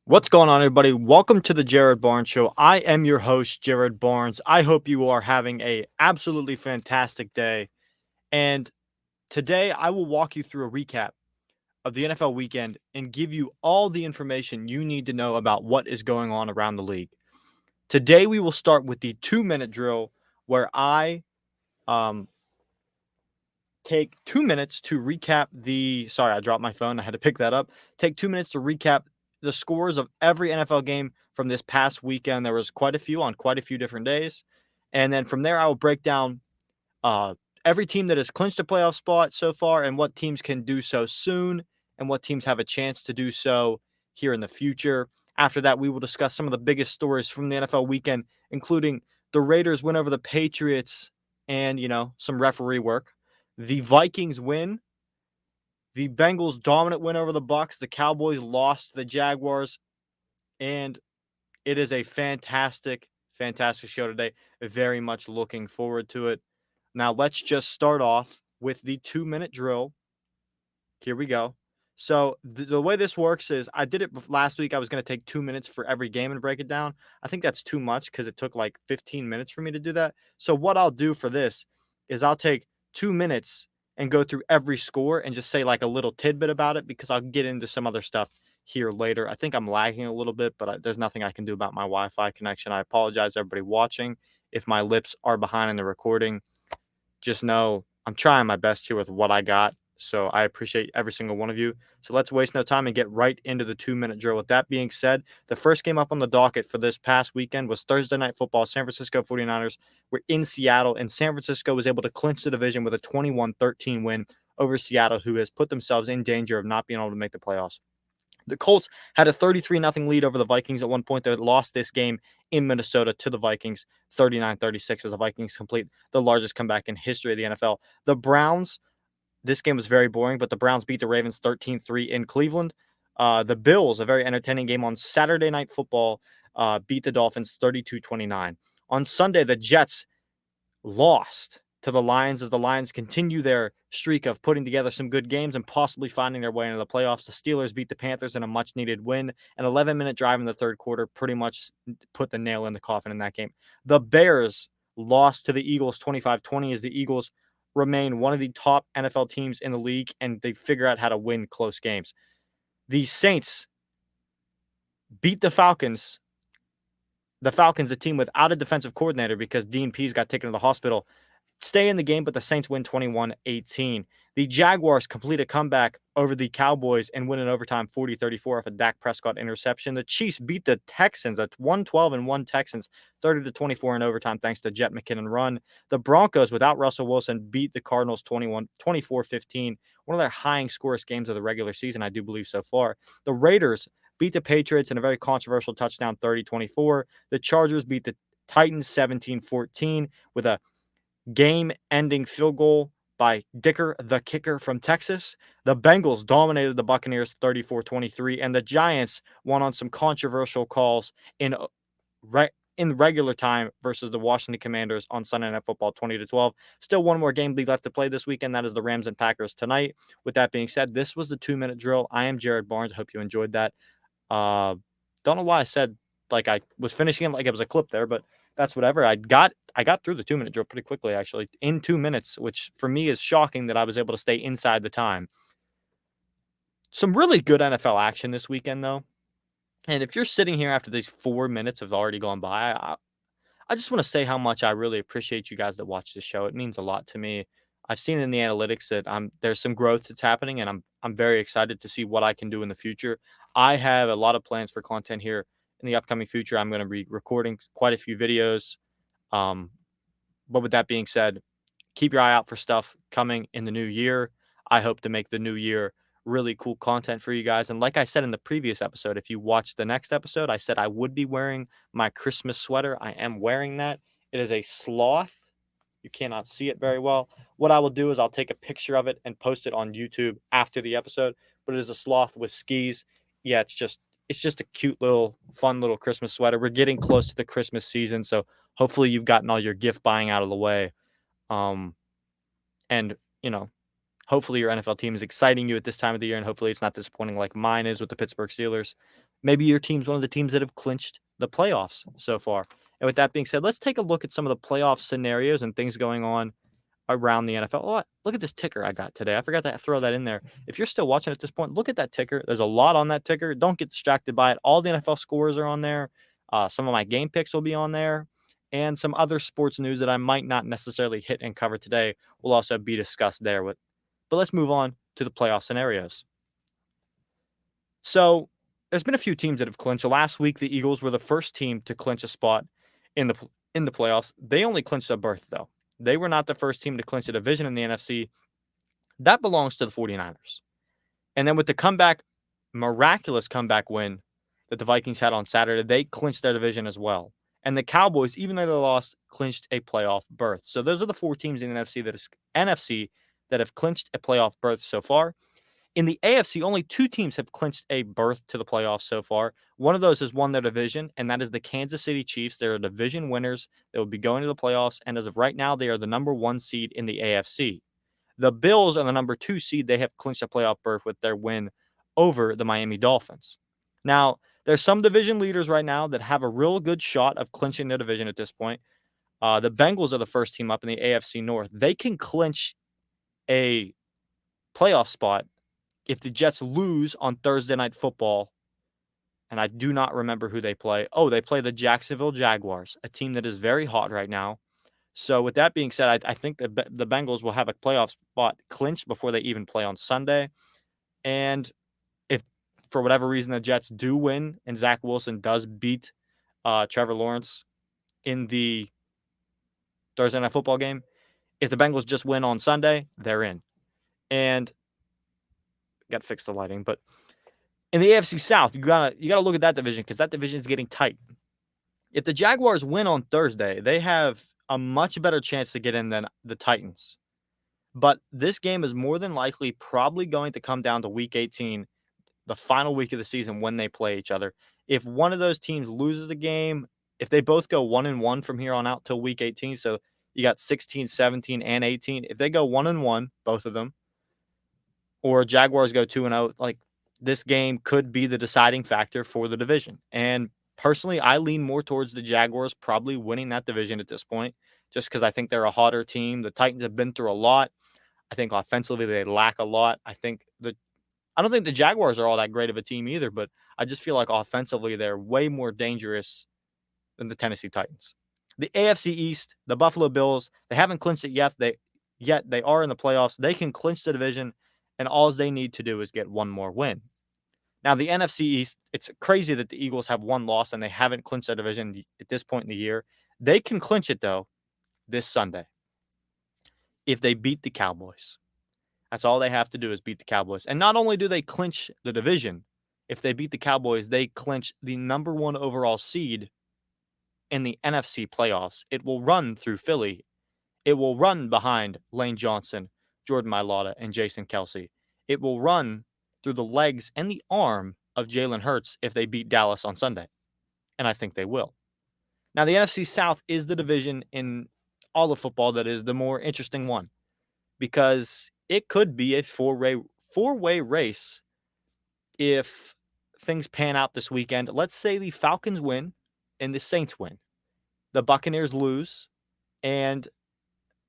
What's going on, everybody? Welcome to the Jared Barnes Show. I am your host, Jared Barnes. I hope you are having a absolutely fantastic day. And today I will walk you through a recap of the NFL weekend and give you all the information you need to know about what is going on around the league. Today we will start with the 2-minute drill where I um, take 2 minutes to recap sorry, I dropped my phone. I had to pick that up. Take 2 minutes to recap the scores of every NFL game from this past weekend. There was quite a few on quite a few different days. And then from there, I will break down uh, every team that has clinched a playoff spot so far and what teams can do so soon and what teams have a chance to do so here in the future. After that, we will discuss some of the biggest stories from the NFL weekend, including the Raiders win over the Patriots and, some referee work. The Vikings win. The Bengals dominant win over the Bucks. The Cowboys lost to the Jaguars, and it is a fantastic, fantastic show today. Very much looking forward to it. Now let's just start off with the 2-minute drill. Here we go. So the way this works is I did it last week. I was going to take 2 minutes for every game and break it down. I think that's too much because it took like 15 minutes for me to do that. So what I'll do for this is I'll take 2 minutes and go through every score and just say like a little tidbit about it because I'll get into some other stuff here later. I think I'm lagging a little bit, but there's nothing I can do about my Wi-Fi connection. I apologize, everybody watching. If my lips are behind in the recording, just know I'm trying my best here with what I got. So I appreciate every single one of you. So let's waste no time and get right into the 2-minute drill. With that being said, the first game up on the docket for this past weekend was Thursday Night Football. San Francisco 49ers were in Seattle, and San Francisco was able to clinch the division with a 21-13 win over Seattle, who has put themselves in danger of not being able to make the playoffs. The Colts had a 33-0 lead over the Vikings at one point. They lost this game in Minnesota to the Vikings 39-36 as the Vikings complete the largest comeback in history of the NFL. The Browns, this game was very boring, but the Browns beat the Ravens 13-3 in Cleveland. The Bills, a very entertaining game on Saturday Night Football, beat the Dolphins 32-29. On Sunday, the Jets lost to the Lions as the Lions continue their streak of putting together some good games and possibly finding their way into the playoffs. The Steelers beat the Panthers in a much-needed win. An 11-minute drive in the third quarter pretty much put the nail in the coffin in that game. The Bears lost to the Eagles 25-20 as the Eagles remain one of the top NFL teams in the league, and they figure out how to win close games. The Saints beat the Falcons. The Falcons, a team without a defensive coordinator because Dean Pease got taken to the hospital, stay in the game, but the Saints win 21-18. The Jaguars complete a comeback over the Cowboys and win in overtime 40-34 off a Dak Prescott interception. The Chiefs beat the Texans at 112-1 Texans 30-24 in overtime thanks to Jet McKinnon run. The Broncos without Russell Wilson beat the Cardinals 24-15, one of their highest scoreless games of the regular season, I do believe so far. The Raiders beat the Patriots in a very controversial touchdown 30-24. The Chargers beat the Titans 17-14 with a game-ending field goal by Dicker, the kicker from Texas. The Bengals dominated the Buccaneers 34-23, and the Giants won on some controversial calls in regular time versus the Washington Commanders on Sunday Night Football 20-12. Still one more game left to play this weekend. That is the Rams and Packers tonight. With that being said, this was the 2-minute drill. I am Jared Barnes. I hope you enjoyed that. Don't know why I said like I was finishing it like it was a clip there, but that's whatever. I got through the 2-minute drill pretty quickly, actually, in 2 minutes, which for me is shocking that I was able to stay inside the time. Some really good NFL action this weekend, though. And if you're sitting here after these 4 minutes have already gone by, I just want to say how much I really appreciate you guys that watch this show. It means a lot to me. I've seen in the analytics that there's some growth that's happening, and I'm very excited to see what I can do in the future. I have a lot of plans for content here in the upcoming future. I'm going to be recording quite a few videos. But with that being said, keep your eye out for stuff coming in the new year. I hope to make the new year really cool content for you guys. And like I said in the previous episode, if you watch the next episode, I said I would be wearing my Christmas sweater. I am wearing that. It is a sloth. You cannot see it very well. What I will do is I'll take a picture of it and post it on YouTube after the episode. But it is a sloth with skis. Yeah, it's just a cute little fun little Christmas sweater. We're getting close to the Christmas season, so hopefully you've gotten all your gift buying out of the way. And hopefully your NFL team is exciting you at this time of the year, and hopefully it's not disappointing like mine is with the Pittsburgh Steelers. Maybe your team's one of the teams that have clinched the playoffs so far. And with that being said, let's take a look at some of the playoff scenarios and things going on around the NFL. Oh, look at this ticker I got today. I forgot to throw that in there. If you're still watching at this point, look at that ticker. There's a lot on that ticker. Don't get distracted by it. All the NFL scores are on there. Some of my game picks will be on there. And some other sports news that I might not necessarily hit and cover today will also be discussed there. But let's move on to the playoff scenarios. So there's been a few teams that have clinched. Last week, the Eagles were the first team to clinch a spot in the playoffs. They only clinched a berth, though. They were not the first team to clinch a division in the NFC. That belongs to the 49ers. And then with the miraculous comeback win that the Vikings had on Saturday, they clinched their division as well. And the Cowboys, even though they lost, clinched a playoff berth. So those are the four teams in the NFC that have clinched a playoff berth so far. In the AFC, only two teams have clinched a berth to the playoffs so far. One of those has won their division, and that is the Kansas City Chiefs. They're division winners. They will be going to the playoffs, and as of right now, they are the number 1 seed in the AFC. The Bills are the number 2 seed. They have clinched a playoff berth with their win over the Miami Dolphins. Now, there's some division leaders right now that have a real good shot of clinching their division at this point. The Bengals are the first team up in the AFC North. They can clinch a playoff spot if the Jets lose on Thursday Night Football, and I do not remember who they play. Oh, they play the Jacksonville Jaguars, a team that is very hot right now. So with that being said, I think the Bengals will have a playoff spot clinched before they even play on Sunday. And if for whatever reason the Jets do win and Zach Wilson does beat Trevor Lawrence in the Thursday Night Football game, if the Bengals just win on Sunday, they're in. And got to fix the lighting, but in the AFC South, you gotta look at that division because that division is getting tight. If the Jaguars win on Thursday, they have a much better chance to get in than the Titans. But this game is more than likely probably going to come down to Week 18, the final week of the season when they play each other. If one of those teams loses the game, if they both go 1-1 from here on out till Week 18, so you got 16, 17, and 18. If they go 1-1, both of them, or Jaguars go 2-0, like this game could be the deciding factor for the division. And personally, I lean more towards the Jaguars probably winning that division at this point, just because I think they're a hotter team. The Titans have been through a lot. I think offensively they lack a lot. I don't think the Jaguars are all that great of a team either, but I just feel like offensively they're way more dangerous than the Tennessee Titans. The AFC East, the Buffalo Bills, they haven't clinched it yet. They are in the playoffs. They can clinch the division, and all they need to do is get one more win. Now, the NFC East, it's crazy that the Eagles have one loss and they haven't clinched their division at this point in the year. They can clinch it, though, this Sunday if they beat the Cowboys. That's all they have to do is beat the Cowboys. And not only do they clinch the division, if they beat the Cowboys, they clinch the number 1 overall seed in the NFC playoffs. It will run through Philly. It will run behind Lane Johnson, Jordan Mailata, and Jason Kelce. It will run through the legs and the arm of Jalen Hurts if they beat Dallas on Sunday. And I think they will. Now, the NFC South is the division in all of football that is the more interesting one because it could be a four-way race if things pan out this weekend. Let's say the Falcons win and the Saints win. The Buccaneers lose and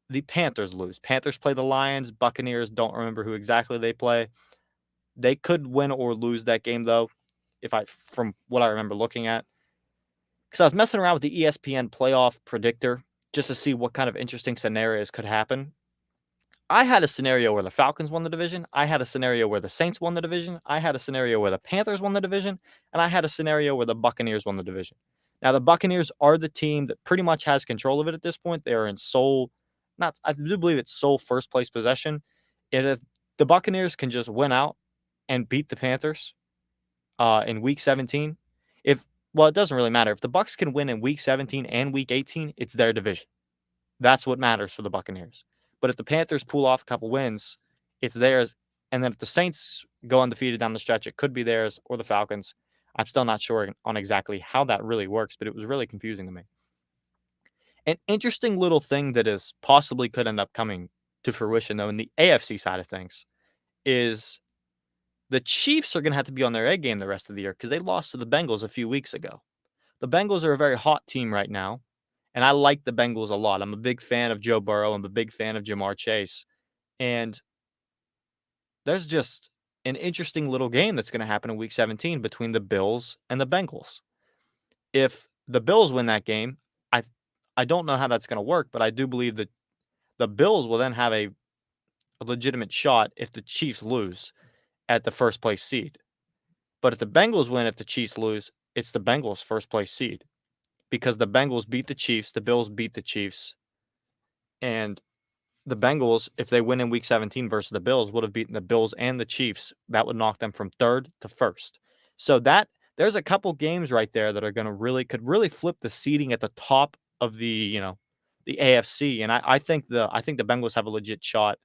the Panthers lose. Panthers play the Lions. Buccaneers, don't remember who exactly they play. They could win or lose that game, though, from what I remember looking at. Because I was messing around with the ESPN playoff predictor just to see what kind of interesting scenarios could happen. I had a scenario where the Falcons won the division. I had a scenario where the Saints won the division. I had a scenario where the Panthers won the division. And I had a scenario where the Buccaneers won the division. Now, the Buccaneers are the team that pretty much has control of it at this point. They are in I do believe it's sole first place possession. If the Buccaneers can just win out and beat the Panthers in Week 17, it doesn't really matter. If the Bucs can win in Week 17 and Week 18, it's their division. That's what matters for the Buccaneers. But if the Panthers pull off a couple wins, it's theirs. And then if the Saints go undefeated down the stretch, it could be theirs or the Falcons. I'm still not sure on exactly how that really works, but it was really confusing to me. An interesting little thing that is possibly could end up coming to fruition, though, in the AFC side of things is The Chiefs are gonna have to be on their A game the rest of the year because they lost to the Bengals a few weeks ago. The Bengals are a very hot team right now, and I like the Bengals a lot. I'm a big fan of Joe Burrow. I'm a big fan of Jamar Chase, and there's just an interesting little game that's gonna happen in week 17 between the Bills and the Bengals. If the Bills win that game, I I don't know how that's gonna work, but I do believe that the Bills will then have a legitimate shot if the Chiefs lose at the first place seed. But if the Bengals win, if the Chiefs lose, it's the Bengals' first place seed because the Bengals beat the Chiefs, the Bills beat the Chiefs, and the Bengals, if they win in week 17 versus the Bills, would have beaten the Bills and the Chiefs. That would knock them from third to first. So that there's a couple games right there that are going to could really flip the seeding at the top of the AFC. And I think the Bengals have a legit shot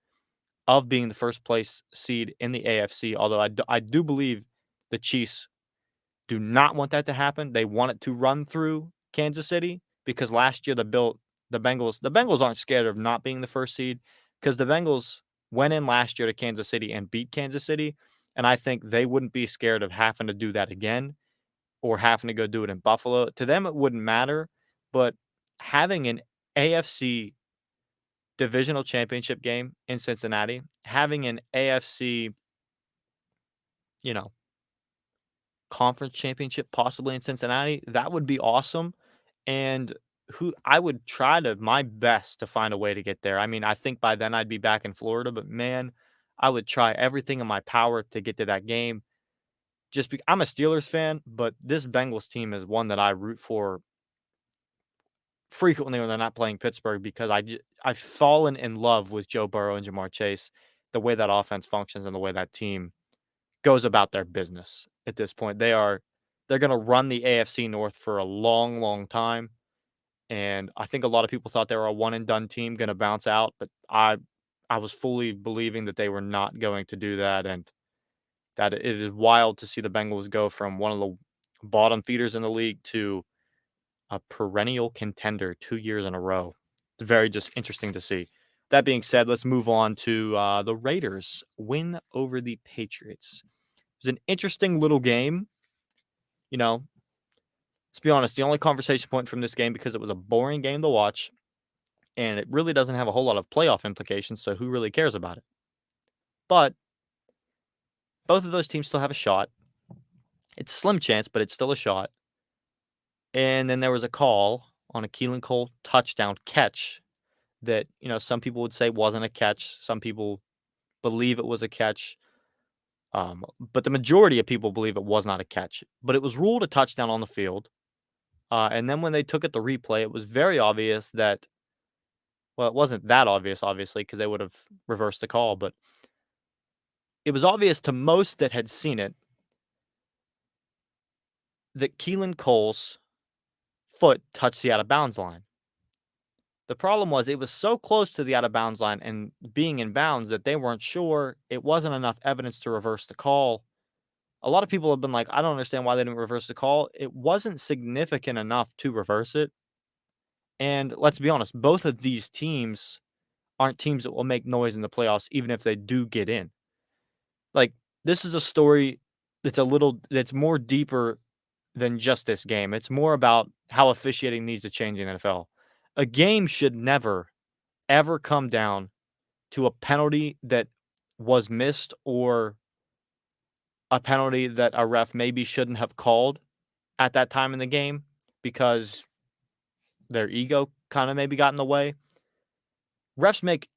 of being the first place seed in the AFC. Although I do believe the Chiefs do not want that to happen. They want it to run through Kansas City because last year the Bengals aren't scared of not being the first seed because the Bengals went in last year to Kansas City and beat Kansas City, and I think they wouldn't be scared of having to do that again or having to go do it in Buffalo. To them, it wouldn't matter, but having an AFC divisional championship game in Cincinnati, having an AFC, you know, conference championship possibly in Cincinnati, that would be awesome. And who I would try to my best to find a way to get there. I mean, I think by then I'd be back in Florida, but man, I would try everything in my power to get to that game. I'm a Steelers fan, but this Bengals team is one that I root for frequently when they're not playing Pittsburgh because I've fallen in love with Joe Burrow and Jamar Chase, the way that offense functions and the way that team goes about their business at this point. They're going to run the AFC North for a long, long time. And I think a lot of people thought they were a one and done team going to bounce out, but I was fully believing that they were not going to do that, and that it is wild to see the Bengals go from one of the bottom feeders in the league to a perennial contender 2 years in a row. It's very just interesting to see. That being said, let's move on to the Raiders win over the Patriots. It was an interesting little game. You know, let's be honest, the only conversation point from this game, because it was a boring game to watch, and it really doesn't have a whole lot of playoff implications, so who really cares about it? But both of those teams still have a shot. It's a slim chance, but it's still a shot. And then there was a call on a Keelan Cole touchdown catch that, some people would say wasn't a catch. Some people believe it was a catch. But the majority of people believe it was not a catch. But it was ruled a touchdown on the field. And then when they took it to replay, it was very obvious that, well, it wasn't that obvious, obviously, because they would have reversed the call, but it was obvious to most that had seen it that Keelan Cole's foot touched the out of bounds line. The problem was it was so close to the out of bounds line and being in bounds that they weren't sure. It wasn't enough evidence to reverse the call. A lot of people have been like, I don't understand why they didn't reverse the call. It wasn't significant enough to reverse it. And let's be honest, both of these teams aren't teams that will make noise in the playoffs, even if they do get in. Like, this is a story that's more deeper than just this game. It's more about how officiating needs to change in the NFL. A game should never, ever come down to a penalty that was missed or a penalty that a ref maybe shouldn't have called at that time in the game because their ego kind of maybe got in the way. Refs make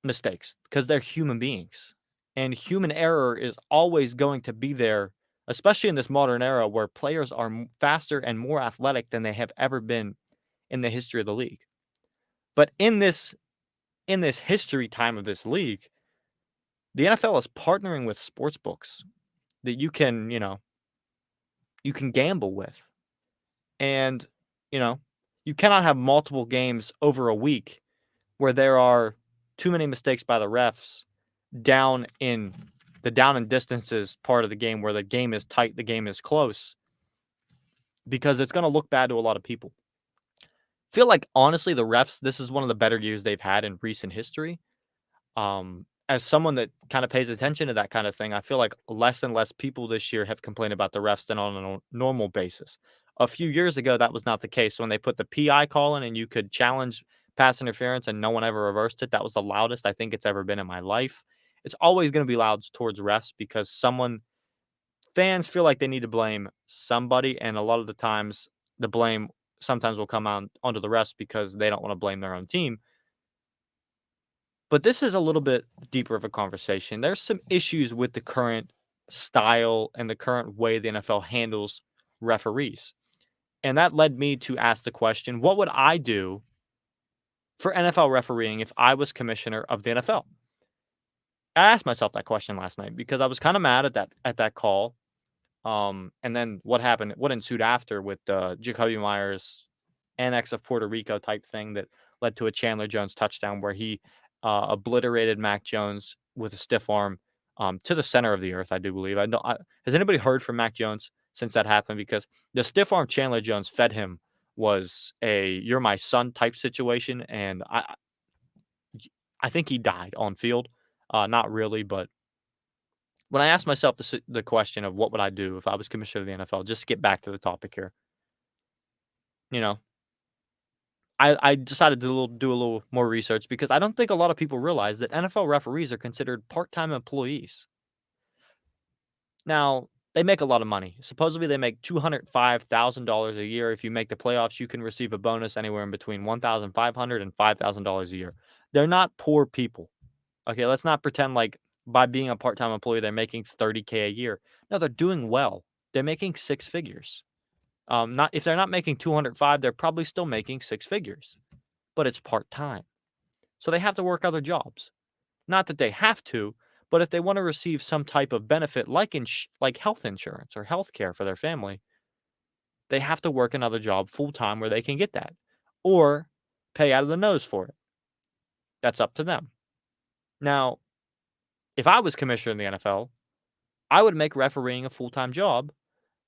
mistakes because they're human beings, and human error is always going to be there, especially in this modern era where players are faster and more athletic than they have ever been in the history of the league. But in this history time of this league, the NFL is partnering with sports books that you can gamble with. And, you know, you cannot have multiple games over a week where there are too many mistakes by the refs down in the down and distances part of the game where the game is tight, the game is close, because it's going to look bad to a lot of people. Feel like honestly the refs, this is one of the better years they've had in recent history. as someone that kind of pays attention to that kind of thing, I feel like less and less people this year have complained about the refs than on a normal basis. A few years ago, that was not the case. When they put the PI call in and you could challenge pass interference and no one ever reversed it, that was the loudest I think it's ever been in my life. It's always going to be loud towards refs because fans feel like they need to blame somebody, and a lot of the times the blame sometimes will come on onto the refs because they don't want to blame their own team. But this is a little bit deeper of a conversation. There's some issues with the current style and the current way the NFL handles referees. And that led me to ask the question, what would I do for NFL refereeing if I was commissioner of the NFL? I asked myself that question last night because I was kind of mad at that call. And then what ensued after with Jacoby Myers annex of Puerto Rico type thing that led to a Chandler Jones touchdown where he obliterated Mac Jones with a stiff arm to the center of the earth, I do believe. Has anybody heard from Mac Jones since that happened? Because the stiff arm Chandler Jones fed him was a "you're my son" type situation, and I think he died on field. Not really, but when I asked myself the question of what would I do if I was commissioner of the NFL, just to get back to the topic here, you know, I decided to do a little more research because I don't think a lot of people realize that NFL referees are considered part-time employees. Now, they make a lot of money. Supposedly, they make $205,000 a year. If you make the playoffs, you can receive a bonus anywhere in between $1,500 and $5,000 a year. They're not poor people. Okay, let's not pretend like by being a part-time employee, they're making 30K a year. No, they're doing well. They're making six figures. Not if they're not making 205, they're probably still making six figures, but it's part-time. So they have to work other jobs. Not that they have to, but if they want to receive some type of benefit like health insurance or health care for their family, they have to work another job full-time where they can get that or pay out of the nose for it. That's up to them. Now, if I was commissioner in the NFL, I would make refereeing a full-time job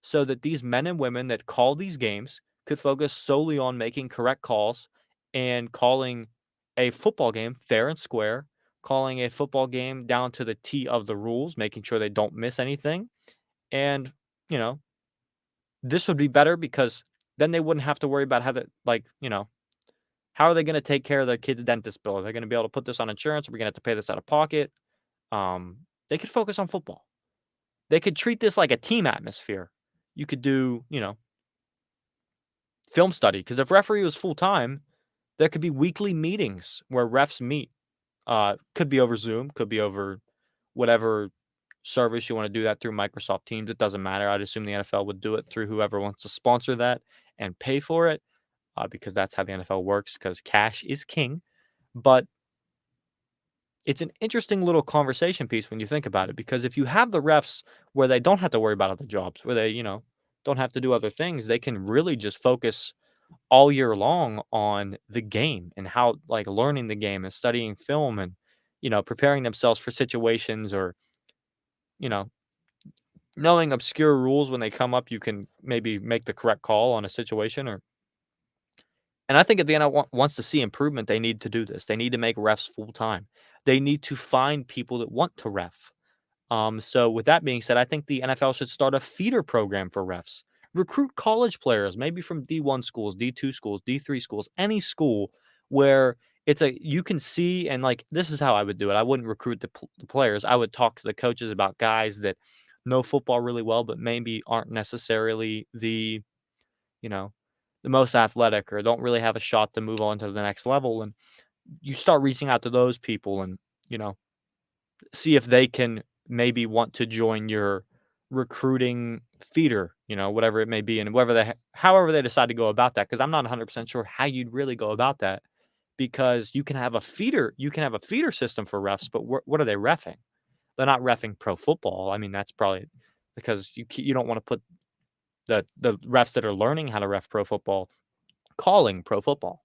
so that these men and women that call these games could focus solely on making correct calls and calling a football game fair and square, calling a football game down to the T of the rules, making sure they don't miss anything. And, you know, this would be better because then they wouldn't have to worry about how are they going to take care of their kid's dentist bill? Are they going to be able to put this on insurance? Are we going to have to pay this out of pocket? They could focus on football. They could treat this like a team atmosphere. You could do, film study, because if referee was full time, there could be weekly meetings where refs meet. Could be over Zoom, could be over whatever service you want to do that through Microsoft Teams. It doesn't matter. I'd assume the NFL would do it through whoever wants to sponsor that and pay for it, because that's how the NFL works, because cash is king. But it's an interesting little conversation piece when you think about it, because if you have the refs where they don't have to worry about other jobs, where they, don't have to do other things, they can really just focus all year long on the game and how like learning the game and studying film and preparing themselves for situations, or you know knowing obscure rules when they come up, you can maybe make the correct call on a situation. Or and I think if the NFL wants to see improvement, they need to do this. They need to make refs full time. They need to find people that want to ref. So with that being said, I think the NFL should start a feeder program for refs. Recruit college players, maybe from D1 schools, D2 schools, D3 schools, any school where you can see, and like this is how I would do it. I wouldn't recruit the players. I would talk to the coaches about guys that know football really well, but maybe aren't necessarily you know, the most athletic or don't really have a shot to move on to the next level. And you start reaching out to those people and, you know, see if they can maybe want to join your recruiting feeder, whatever it may be, and however they decide to go about that. Because I'm not 100% sure how you'd really go about that, because you can have a feeder system for refs, but what are they refing? They're not refing pro football. I mean, that's probably because you don't want to put the refs that are learning how to ref pro football calling pro football.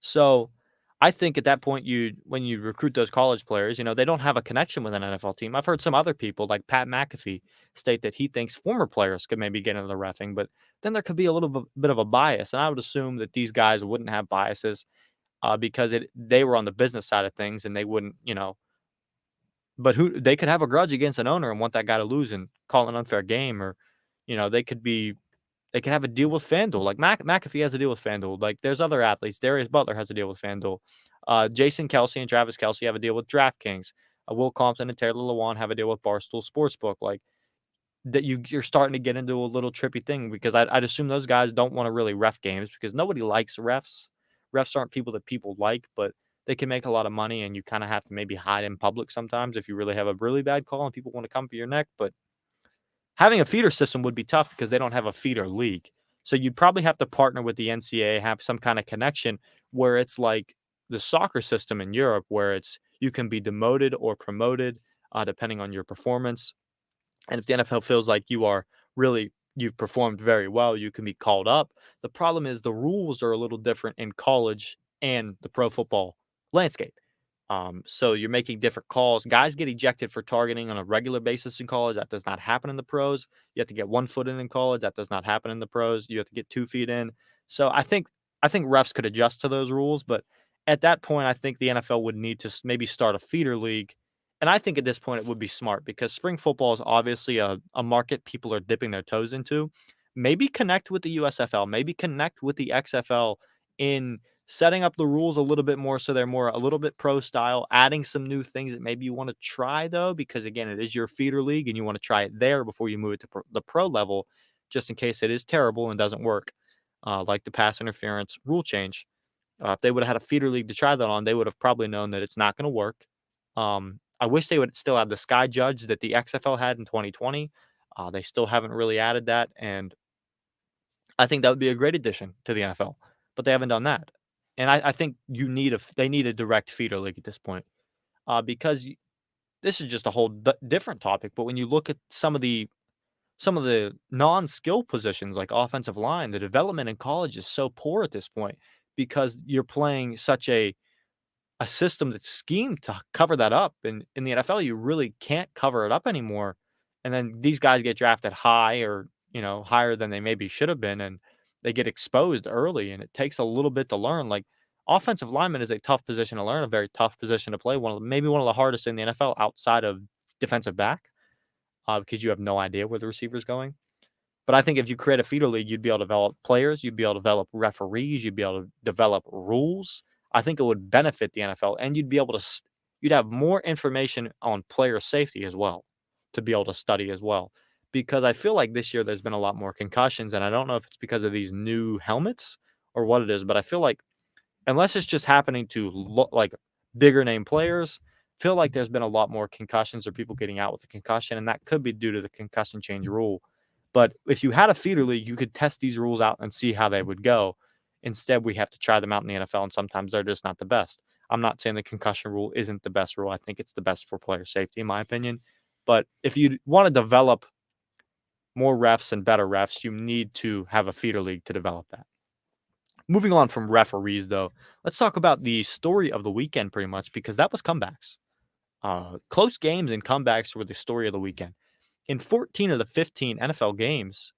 So, I think at that point, when you recruit those college players, they don't have a connection with an NFL team. I've heard some other people like Pat McAfee state that he thinks former players could maybe get into the reffing, but then there could be a little bit of a bias, and I would assume that these guys wouldn't have biases, because they were on the business side of things, and they wouldn't, But who they could have a grudge against an owner and want that guy to lose and call an unfair game, or they could have a deal with FanDuel. Like McAfee has a deal with FanDuel. Like there's other athletes. Darius Butler has a deal with FanDuel. Jason Kelsey and Travis Kelsey have a deal with DraftKings. Will Compton and Taylor Lewan have a deal with Barstool Sportsbook. Like that you're starting to get into a little trippy thing because I'd assume those guys don't want to really ref games because nobody likes refs. Refs aren't people that people like, but they can make a lot of money and you kind of have to maybe hide in public sometimes if you really have a really bad call and people want to come for your neck. But having a feeder system would be tough because they don't have a feeder league. So you'd probably have to partner with the NCAA, have some kind of connection where it's like the soccer system in Europe, where it's you can be demoted or promoted depending on your performance. And if the NFL feels like you've performed very well, you can be called up. The problem is the rules are a little different in college and the pro football landscape. So you're making different calls. Guys get ejected for targeting on a regular basis in college. That does not happen in the pros. You have to get 1 foot in college. That does not happen in the pros. You have to get 2 feet in. So I think refs could adjust to those rules, but at that point, I think the NFL would need to maybe start a feeder league. And I think at this point it would be smart because spring football is obviously a market people are dipping their toes into. Maybe connect with the USFL, maybe connect with the XFL in setting up the rules a little bit more so they're more a little bit pro style, adding some new things that maybe you want to try though, because again, it is your feeder league and you want to try it there before you move it to the pro level, just in case it is terrible and doesn't work, like the pass interference rule change. If they would have had a feeder league to try that on, they would have probably known that it's not going to work. I wish they would still have the Sky Judge that the XFL had in 2020. They still haven't really added that, and I think that would be a great addition to the NFL, but they haven't done that. And I think they need a direct feeder league at this point, because this is just a whole different topic. But when you look at some of the non-skill positions like offensive line, the development in college is so poor at this point because you're playing such a system that's schemed to cover that up. And in the NFL, you really can't cover it up anymore. And then these guys get drafted high or, higher than they maybe should have been. And they get exposed early and it takes a little bit to learn. Like offensive lineman is a tough position to learn, a very tough position to play. Maybe one of the hardest in the NFL outside of defensive back, because you have no idea where the receiver's going. But I think if you create a feeder league, you'd be able to develop players, you'd be able to develop referees, you'd be able to develop rules. I think it would benefit the NFL, and you'd be able to you'd have more information on player safety as well to be able to study as well. Because I feel like this year there's been a lot more concussions, and I don't know if it's because of these new helmets or what it is, but I feel like unless it's just happening to like bigger name players, feel like there's been a lot more concussions or people getting out with a concussion, and that could be due to the concussion change rule. But if you had a feeder league, you could test these rules out and see how they would go. Instead, we have to try them out in the NFL, and sometimes they're just not the best. I'm not saying the concussion rule isn't the best rule. I think it's the best for player safety, in my opinion. But if you want to develop more refs and better refs, you need to have a feeder league to develop that. Moving on from referees, though, let's talk about the story of the weekend pretty much because that was comebacks. Close games and comebacks were the story of the weekend. In 14 of the 15 NFL games,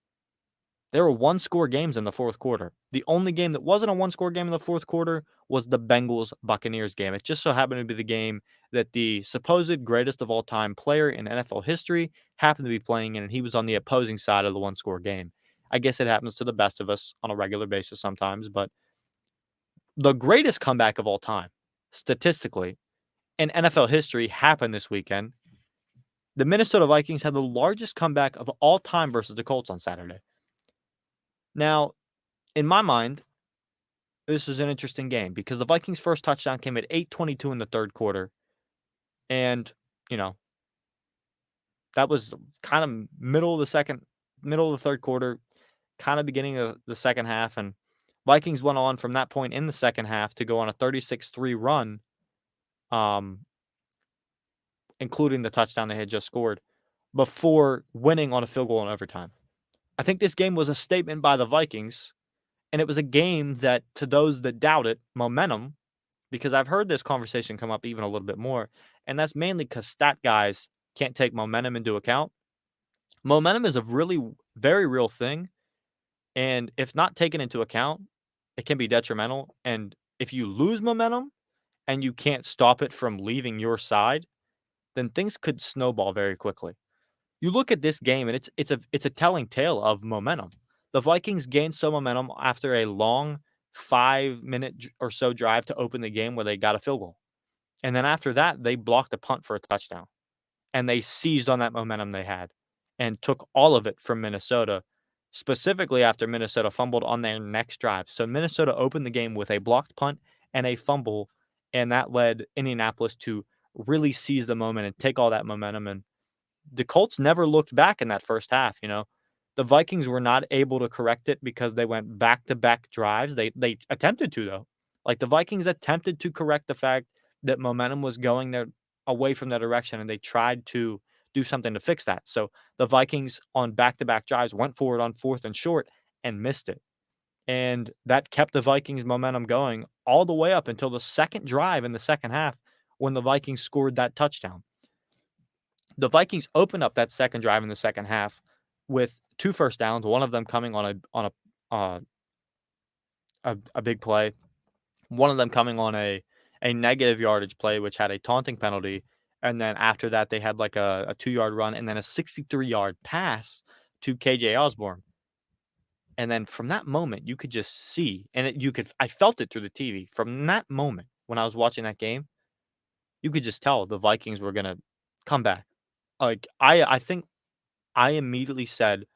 there were one-score games in the fourth quarter. The only game that wasn't a one-score game in the fourth quarter was the Bengals-Buccaneers game. It just so happened to be the game that the supposed greatest of all time player in NFL history happened to be playing in, and he was on the opposing side of the one-score game. I guess it happens to the best of us on a regular basis sometimes, but the greatest comeback of all time, statistically, in NFL history happened this weekend. The Minnesota Vikings had the largest comeback of all time versus the Colts on Saturday. Now, in my mind, this is an interesting game because the Vikings' first touchdown came at 8:22 in the third quarter. And, you know, that was kind of middle of the third quarter, kind of beginning of the second half. And Vikings went on from that point in the second half to go on a 36-3 run, um, including the touchdown they had just scored, before winning on a field goal in overtime. I think this game was a statement by the Vikings, and it was a game that, to those that doubt it, momentum, because I've heard this conversation come up even a little bit more, and that's mainly because stat guys can't take momentum into account. Momentum is a really very real thing, and if not taken into account, it can be detrimental. And if you lose momentum and you can't stop it from leaving your side, then things could snowball very quickly. You look at this game and it's a telling tale of momentum. The Vikings gained some momentum after a long 5-minute or so drive to open the game where they got a field goal. And then after that, they blocked a punt for a touchdown. And they seized on that momentum they had and took all of it from Minnesota, specifically after Minnesota fumbled on their next drive. So Minnesota opened the game with a blocked punt and a fumble, and that led Indianapolis to really seize the moment and take all that momentum. And the Colts never looked back in that first half, you know. The Vikings were not able to correct it because they went back-to-back drives. They attempted to though. Like the Vikings attempted to correct the fact that momentum was going their away from their direction and they tried to do something to fix that. So the Vikings on back-to-back drives went forward on 4th and short and missed it. And that kept the Vikings momentum going all the way up until the second drive in the second half when the Vikings scored that touchdown. The Vikings opened up that second drive in the second half with 2 first downs, one of them coming uh, a big play, one of them coming on a negative yardage play, which had a taunting penalty, and then after that, they had, like, a 2-yard run and then a 63-yard pass to KJ Osborne, and then from that moment, you could just see, and I felt it through the TV. From that moment, when I was watching that game, you could just tell the Vikings were gonna come back. Like, I think I immediately said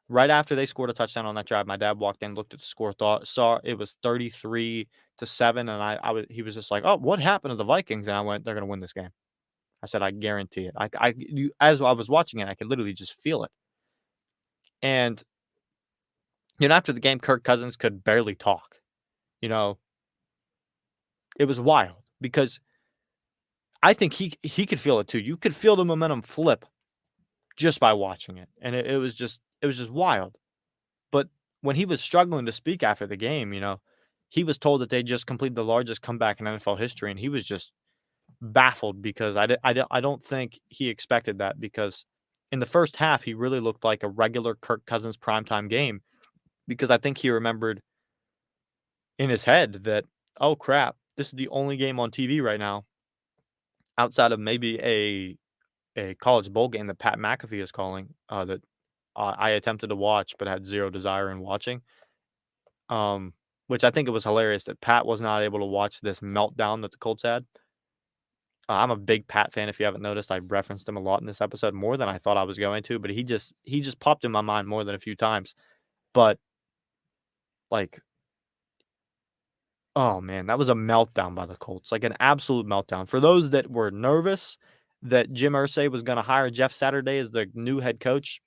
right after they scored a touchdown on that drive, my dad walked in, looked at the score, thought saw it was 33-7, and he was just like, "Oh, what happened to the Vikings?" And I went, "They're gonna win this game." I said, "I guarantee it." As I was watching it, I could literally just feel it. And, after the game, Kirk Cousins could barely talk. You know, it was wild because I think he could feel it too. You could feel the momentum flip just by watching it, and it was just wild. But when he was struggling to speak after the game, he was told that they just completed the largest comeback in NFL history, and he was just baffled because I don't think he expected that because in the first half, he really looked like a regular Kirk Cousins primetime game because I think he remembered in his head that, "Oh, crap, this is the only game on TV right now outside of maybe a college bowl game that Pat McAfee is calling, that I attempted to watch but had 0 desire in watching." Which I think it was hilarious that Pat was not able to watch this meltdown that the Colts had. I'm a big Pat fan, if you haven't noticed. I referenced him a lot in this episode, more than I thought I was going to, but he just popped in my mind more than a few times. But, like, oh, man, that was a meltdown by the Colts, like, an absolute meltdown. For those that were nervous that Jim Irsay was gonna hire Jeff Saturday as the new head coach,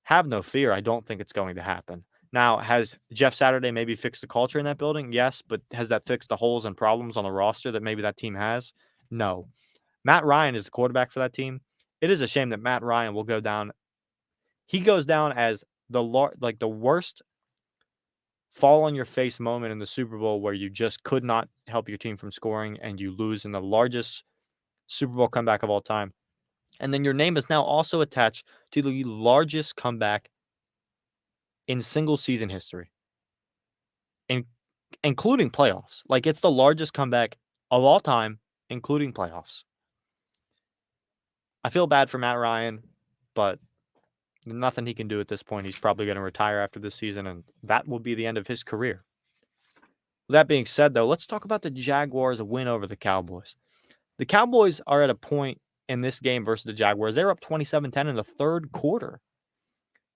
have no fear, I don't think it's going to happen. Now, has Jeff Saturday maybe fixed the culture in that building? Yes, but has that fixed the holes and problems on the roster that maybe that team has? No. Matt Ryan is the quarterback for that team. It is a shame that Matt Ryan will go down. He goes down as the worst fall on your face moment in the Super Bowl where you just could not help your team from scoring and you lose in the largest Super Bowl comeback of all time. And then your name is now also attached to the largest comeback in single season history, in including playoffs. Like, it's the largest comeback of all time, including playoffs. I feel bad for Matt Ryan, but nothing he can do at this point. He's probably gonna retire after this season, and that will be the end of his career. With that being said, though, let's talk about the Jaguars' win over the Cowboys. The Cowboys are at a point in this game versus the Jaguars. They're up 27-10 in the third quarter.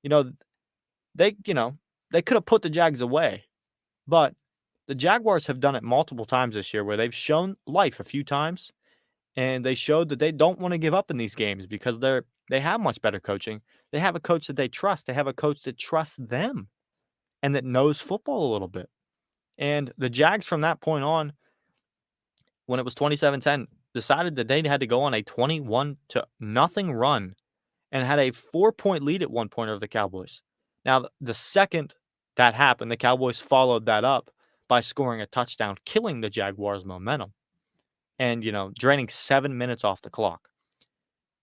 You know, they could have put the Jags away, but the Jaguars have done it multiple times this year where they've shown life a few times, and they showed that they don't wanna give up in these games because they have much better coaching. They have a coach that they trust. They have a coach that trusts them and that knows football a little bit. And the Jags from that point on, when it was 27-10, decided that they had to go on a 21 to nothing run and had a 4-point lead at one point over the Cowboys. Now, the second that happened, the Cowboys followed that up by scoring a touchdown, killing the Jaguars' momentum and, draining 7 minutes off the clock.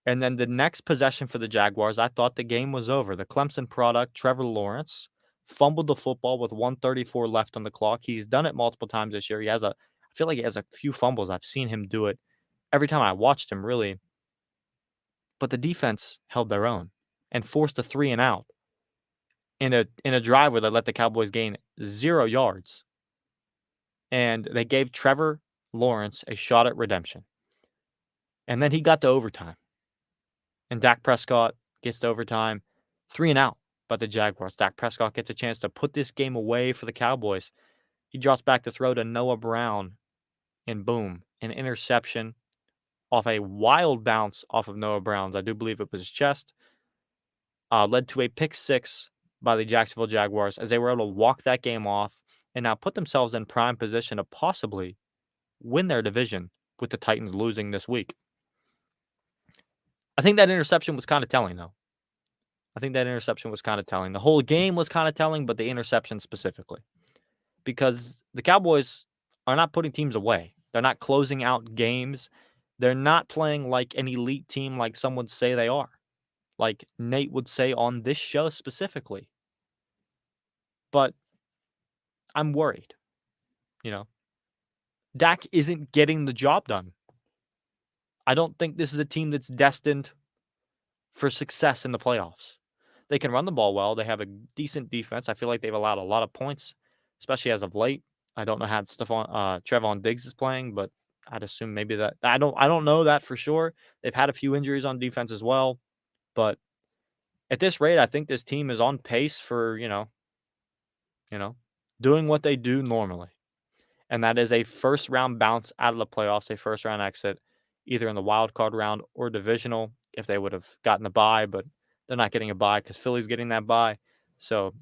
And then the next possession for the Jaguars, I thought the game was over. The Clemson product, Trevor Lawrence, fumbled the football with 1:34 left on the clock. He's done it multiple times this year. I feel like he has a few fumbles. I've seen him do it every time I watched him, really. But the defense held their own and forced a 3 and out in a drive where they let the Cowboys gain 0 yards, and they gave Trevor Lawrence a shot at redemption. And then he got to overtime, and Dak Prescott gets to overtime, 3 and out by the Jaguars. Dak Prescott gets a chance to put this game away for the Cowboys. He drops back to throw to Noah Brown, and boom, an interception off a wild bounce off of Noah Brown's. I do believe it was his chest. Led to a pick six by the Jacksonville Jaguars as they were able to walk that game off and now put themselves in prime position to possibly win their division with the Titans losing this week. I think that interception was kind of telling, though. I think that interception was kind of telling. The whole game was kind of telling, but the interception specifically. Because the Cowboys are not putting teams away. They're not closing out games. They're not playing like an elite team like some would say they are. Like Nate would say on this show specifically. But I'm worried. You know, Dak isn't getting the job done. I don't think this is a team that's destined for success in the playoffs. They can run the ball well. They have a decent defense. I feel like they've allowed a lot of points, especially as of late. I don't know how Trevon Diggs is playing, but I'd assume maybe that I don't know that for sure. They've had a few injuries on defense as well, but at this rate, I think this team is on pace for, doing what they do normally. And that is a first round bounce out of the playoffs, a first round exit, either in the wild card round or divisional if they would have gotten a bye, but they're not getting a bye because Philly's getting that bye. So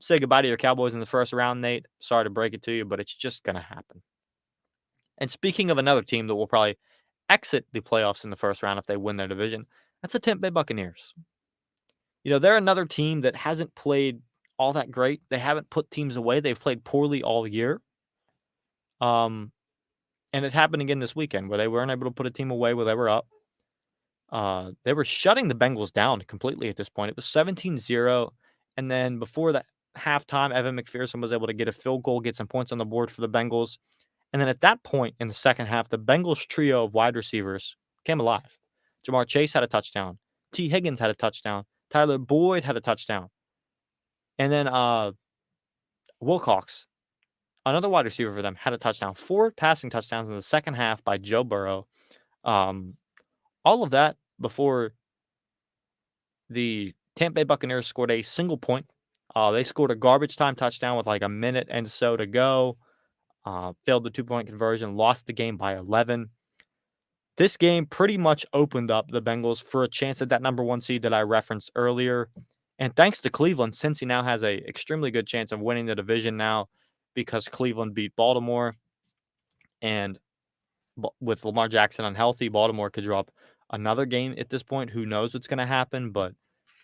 say goodbye to your Cowboys in the first round, Nate. Sorry to break it to you, but it's just going to happen. And speaking of another team that will probably exit the playoffs in the first round if they win their division, that's the Tampa Bay Buccaneers. They're another team that hasn't played all that great. They haven't put teams away. They've played poorly all year. And it happened again this weekend where they weren't able to put a team away where they were up. They were shutting the Bengals down completely at this point. It was 17-0. And then before that halftime, Evan McPherson was able to get a field goal, get some points on the board for the Bengals. And then at that point in the second half, the Bengals trio of wide receivers came alive. Jamar Chase had a touchdown. T. Higgins had a touchdown. Tyler Boyd had a touchdown. And then Wilcox, another wide receiver for them, had a touchdown. 4 passing touchdowns in the second half by Joe Burrow. All of that before the Tampa Bay Buccaneers scored a single point. They scored a garbage time touchdown with like a minute and so to go. Failed the 2-point conversion, lost the game by 11. This game pretty much opened up the Bengals for a chance at that number 1 seed that I referenced earlier. And thanks to Cleveland, Cincy now has a extremely good chance of winning the division now because Cleveland beat Baltimore. And with Lamar Jackson unhealthy, Baltimore could drop another game at this point. Who knows what's going to happen, but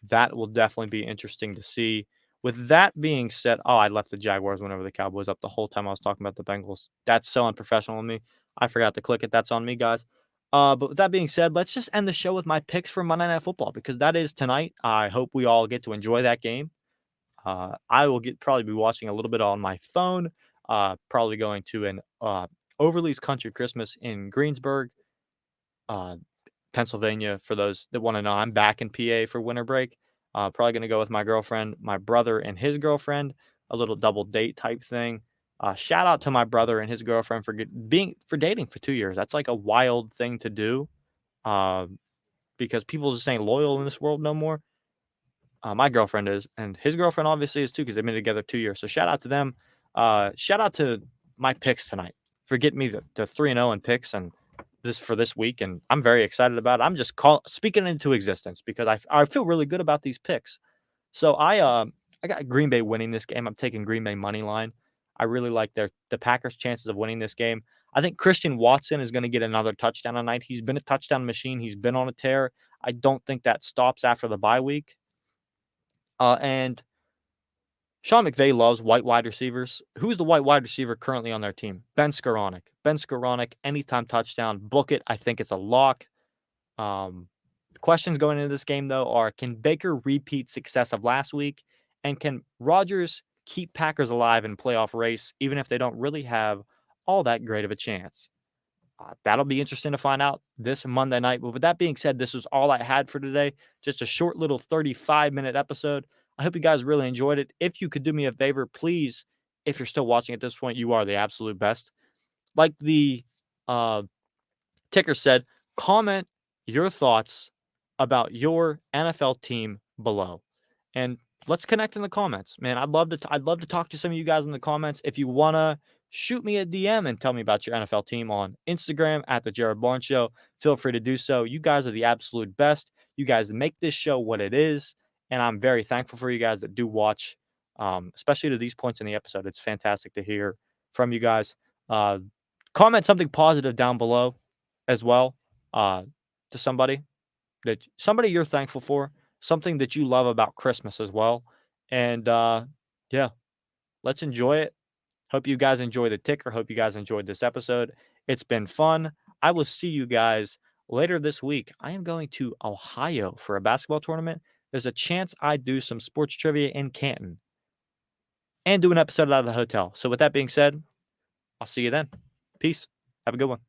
that will definitely be interesting to see. With that being said, I left the Jaguars win over the Cowboys up the whole time I was talking about the Bengals. That's so unprofessional of me. I forgot to click it. That's on me, guys. But with that being said, let's just end the show with my picks for Monday Night Football because that is tonight. I hope we all get to enjoy that game. I will probably be watching a little bit on my phone. Probably going to an Overly's Country Christmas in Greensburg, Pennsylvania. For those that want to know, I'm back in PA for winter break. Probably going to go with my girlfriend, my brother, and his girlfriend. A little double date type thing. Shout out to my brother and his girlfriend for dating for 2 years. That's like a wild thing to do, because people just ain't loyal in this world no more. My girlfriend is, and his girlfriend obviously is too, because they've been together 2 years. So shout out to them. Shout out to my picks tonight for getting me the 3-0 in picks and this week, and I'm very excited about it. I'm just speaking it into existence because I feel really good about these picks. So I got Green Bay winning this game. I'm taking Green Bay money line. I really like the Packers' chances of winning this game. I think Christian Watson is going to get another touchdown tonight. He's been a touchdown machine. He's been on a tear. I don't think that stops after the bye week. And Sean McVay loves white wide receivers. Who's the white wide receiver currently on their team? Ben Skoranek. Ben Skoranek, anytime touchdown, book it. I think it's a lock. The questions going into this game, though, are can Baker repeat success of last week? And can Rodgers keep Packers alive in playoff race, even if they don't really have all that great of a chance? That'll be interesting to find out this Monday night. But with that being said, this was all I had for today. Just a short little 35-minute episode. I hope you guys really enjoyed it. If you could do me a favor, please, if you're still watching at this point, you are the absolute best. Like the uh, ticker said, comment your thoughts about your NFL team below, and let's connect in the comments, man. I'd love to talk to some of you guys in the comments. If you wanna shoot me a DM and tell me about your NFL team on Instagram at the Jared Barnes Show, feel free to do so. You guys are the absolute best. You guys make this show what it is, and I'm very thankful for you guys that do watch, especially to these points in the episode. It's fantastic to hear from you guys. Uh, Comment something positive down below as well, uh, to somebody you're thankful for, something that you love about Christmas as well. And yeah, let's enjoy it. Hope you guys enjoy the ticker. Hope you guys enjoyed this episode. It's been fun. I will see you guys later this week. I am going to Ohio for a basketball tournament. There's a chance I do some sports trivia in Canton and do an episode out of the hotel. So with that being said, I'll see you then. Peace. Have a good one.